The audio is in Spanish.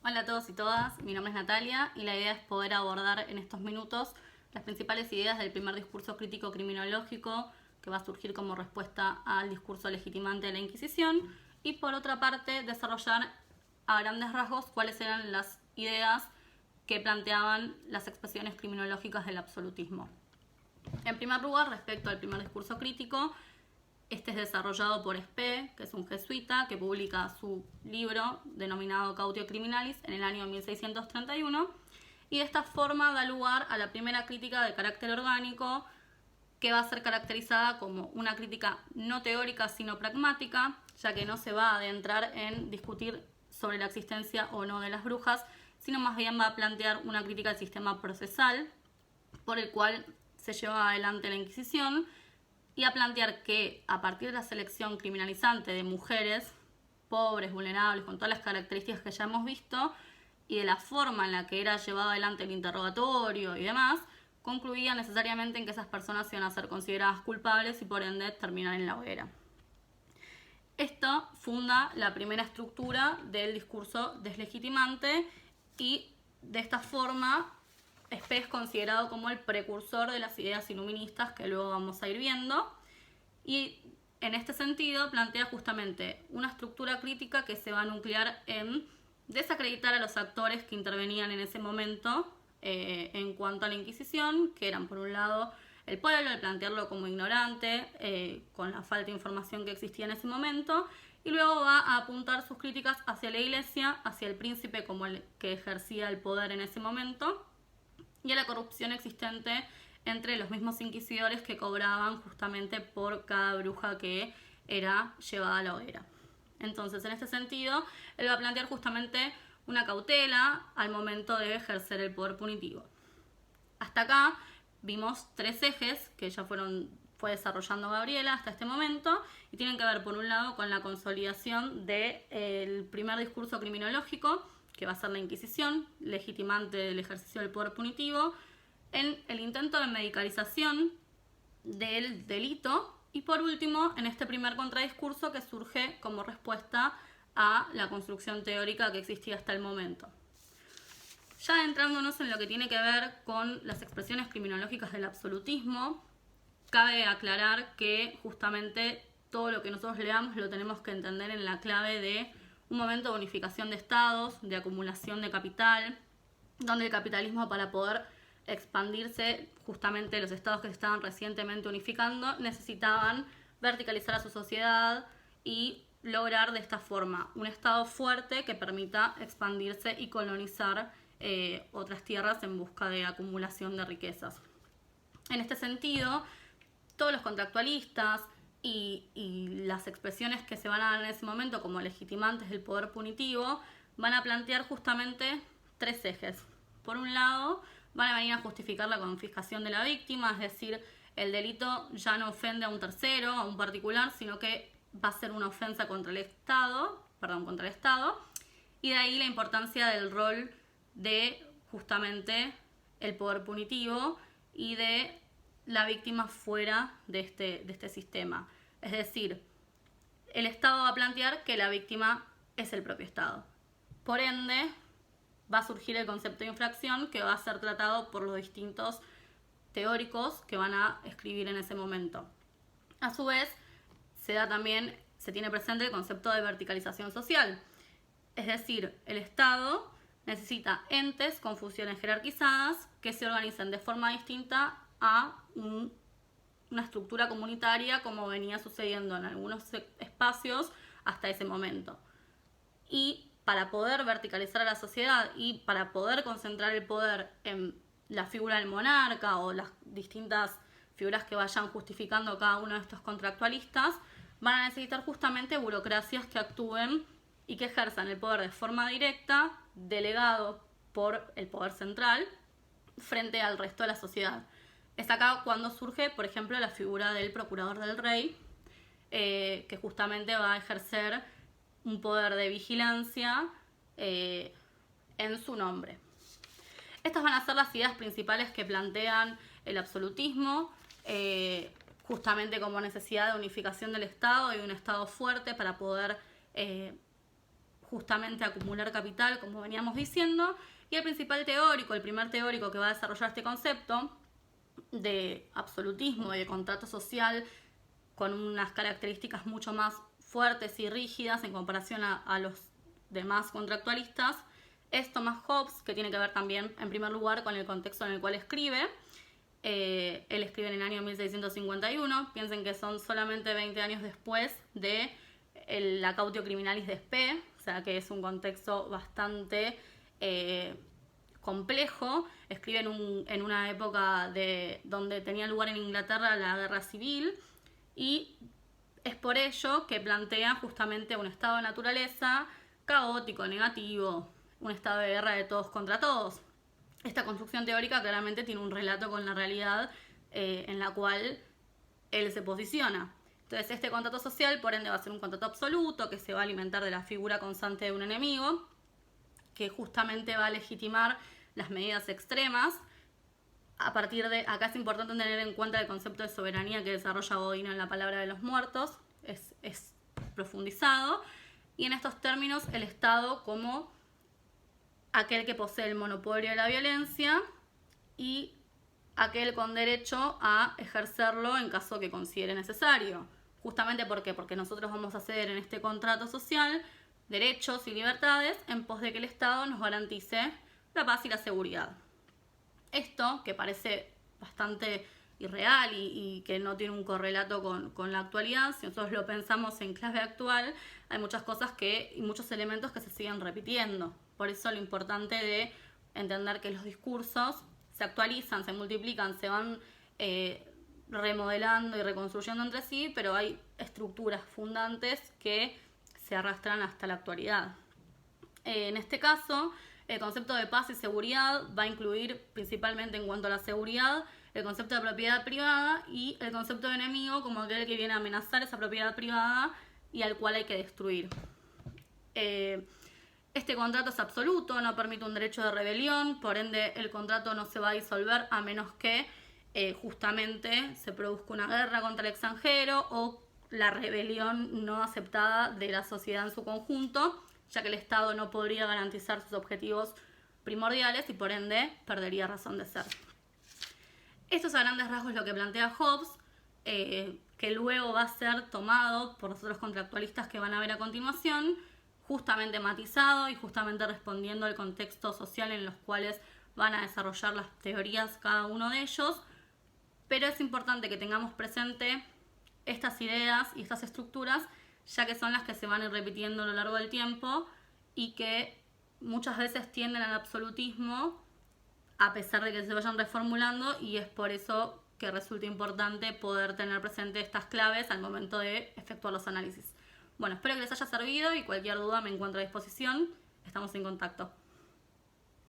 Hola a todos y todas, mi nombre es Natalia y la idea es poder abordar en estos minutos las principales ideas del primer discurso crítico criminológico que va a surgir como respuesta al discurso legitimante de la Inquisición y por otra parte desarrollar a grandes rasgos cuáles eran las ideas que planteaban las expresiones criminológicas del absolutismo. En primer lugar, respecto al primer discurso crítico, este es desarrollado por Spee, que es un jesuita que publica su libro denominado Cautio Criminalis en el año 1631 y de esta forma da lugar a la primera crítica de carácter orgánico que va a ser caracterizada como una crítica no teórica sino pragmática, ya que no se va a adentrar en discutir sobre la existencia o no de las brujas, sino más bien va a plantear una crítica al sistema procesal por el cual se lleva adelante la Inquisición y a plantear que a partir de la selección criminalizante de mujeres pobres, vulnerables, con todas las características que ya hemos visto, y de la forma en la que era llevado adelante el interrogatorio y demás, concluía necesariamente en que esas personas iban a ser consideradas culpables y por ende terminar en la hoguera. Esto funda la primera estructura del discurso deslegitimante y de esta forma Spee es considerado como el precursor de las ideas iluministas que luego vamos a ir viendo y en este sentido plantea justamente una estructura crítica que se va a nuclear en desacreditar a los actores que intervenían en ese momento en cuanto a la Inquisición, que eran por un lado el pueblo, el plantearlo como ignorante, con la falta de información que existía en ese momento, y luego va a apuntar sus críticas hacia la Iglesia, hacia el príncipe como el que ejercía el poder en ese momento, y a la corrupción existente entre los mismos inquisidores que cobraban justamente por cada bruja que era llevada a la hoguera. Entonces, en este sentido, él va a plantear justamente una cautela al momento de ejercer el poder punitivo. Hasta acá vimos tres ejes que ya fue desarrollando Gabriela hasta este momento y tienen que ver por un lado con la consolidación del primer discurso criminológico, que va a ser la Inquisición, legitimante del ejercicio del poder punitivo, en el intento de medicalización del delito y por último en este primer contradiscurso que surge como respuesta a la construcción teórica que existía hasta el momento. Ya entrándonos en lo que tiene que ver con las expresiones criminológicas del absolutismo, cabe aclarar que justamente todo lo que nosotros leamos lo tenemos que entender en la clave de un momento de unificación de estados, de acumulación de capital, donde el capitalismo, para poder expandirse, justamente los estados que se estaban recientemente unificando necesitaban verticalizar a su sociedad y lograr de esta forma un estado fuerte que permita expandirse y colonizar otras tierras en busca de acumulación de riquezas. En este sentido, todos los contractualistas y las expresiones que se van a dar en ese momento como legitimantes del poder punitivo van a plantear justamente tres ejes. Por un lado, van a venir a justificar la confiscación de la víctima, es decir, el delito ya no ofende a un tercero, a un particular, sino que va a ser una ofensa contra el Estado, y de ahí la importancia del rol de justamente el poder punitivo y de la víctima fuera de este sistema. Es decir, el Estado va a plantear que la víctima es el propio Estado. Por ende, va a surgir el concepto de infracción que va a ser tratado por los distintos teóricos que van a escribir en ese momento. A su vez, se tiene presente el concepto de verticalización social. Es decir, el Estado necesita entes con funciones jerarquizadas que se organicen de forma distinta a una estructura comunitaria como venía sucediendo en algunos espacios hasta ese momento. Y para poder verticalizar a la sociedad y para poder concentrar el poder en la figura del monarca o las distintas figuras que vayan justificando cada uno de estos contractualistas, van a necesitar justamente burocracias que actúen y que ejerzan el poder de forma directa, delegado por el poder central, frente al resto de la sociedad. Es acá cuando surge, por ejemplo, la figura del procurador del rey, que justamente va a ejercer un poder de vigilancia en su nombre. Estas van a ser las ideas principales que plantean el absolutismo, justamente como necesidad de unificación del Estado y un Estado fuerte para poder justamente acumular capital, como veníamos diciendo, y el principal teórico, el primer teórico que va a desarrollar este concepto de absolutismo y de contrato social con unas características mucho más fuertes y rígidas en comparación a los demás contractualistas, es Thomas Hobbes, que tiene que ver también, en primer lugar, con el contexto en el cual escribe. Él escribe en el año 1651, piensen que son solamente 20 años después de la Cautio Criminalis de Spee, o sea que es un contexto bastante complejo. Escribe en una época donde tenía lugar en Inglaterra la guerra civil, y es por ello que plantea justamente un estado de naturaleza caótico, negativo, un estado de guerra de todos contra todos. Esta construcción teórica claramente tiene un relato con la realidad en la cual él se posiciona. Entonces este contrato social, por ende, va a ser un contrato absoluto que se va a alimentar de la figura constante de un enemigo, que justamente va a legitimar las medidas extremas. A partir de acá es importante tener en cuenta el concepto de soberanía que desarrolla Bodino en La palabra de los muertos, es profundizado, y en estos términos el Estado como aquel que posee el monopolio de la violencia y aquel con derecho a ejercerlo en caso que considere necesario. Justamente ¿por qué? Porque nosotros vamos a ceder en este contrato social derechos y libertades en pos de que el Estado nos garantice la paz y la seguridad. Esto, que parece bastante irreal y que no tiene un correlato con la actualidad, si nosotros lo pensamos en clave actual, hay muchas cosas y muchos elementos que se siguen repitiendo. Por eso lo importante de entender que los discursos se actualizan, se multiplican, se van remodelando y reconstruyendo entre sí, pero hay estructuras fundantes que se arrastran hasta la actualidad. En este caso, el concepto de paz y seguridad va a incluir principalmente en cuanto a la seguridad el concepto de propiedad privada y el concepto de enemigo como aquel que viene a amenazar esa propiedad privada y al cual hay que destruir. Este contrato es absoluto, no permite un derecho de rebelión, por ende el contrato no se va a disolver a menos que justamente se produzca una guerra contra el extranjero o la rebelión no aceptada de la sociedad en su conjunto, ya que el Estado no podría garantizar sus objetivos primordiales y por ende perdería razón de ser. Esto es a grandes rasgos lo que plantea Hobbes, que luego va a ser tomado por los otros contractualistas que van a ver a continuación, justamente matizado y justamente respondiendo al contexto social en los cuales van a desarrollar las teorías cada uno de ellos, pero es importante que tengamos presente estas ideas y estas estructuras, ya que son las que se van a ir repitiendo a lo largo del tiempo y que muchas veces tienden al absolutismo a pesar de que se vayan reformulando, y es por eso que resulta importante poder tener presente estas claves al momento de efectuar los análisis. Bueno, espero que les haya servido y cualquier duda me encuentro a disposición. Estamos en contacto.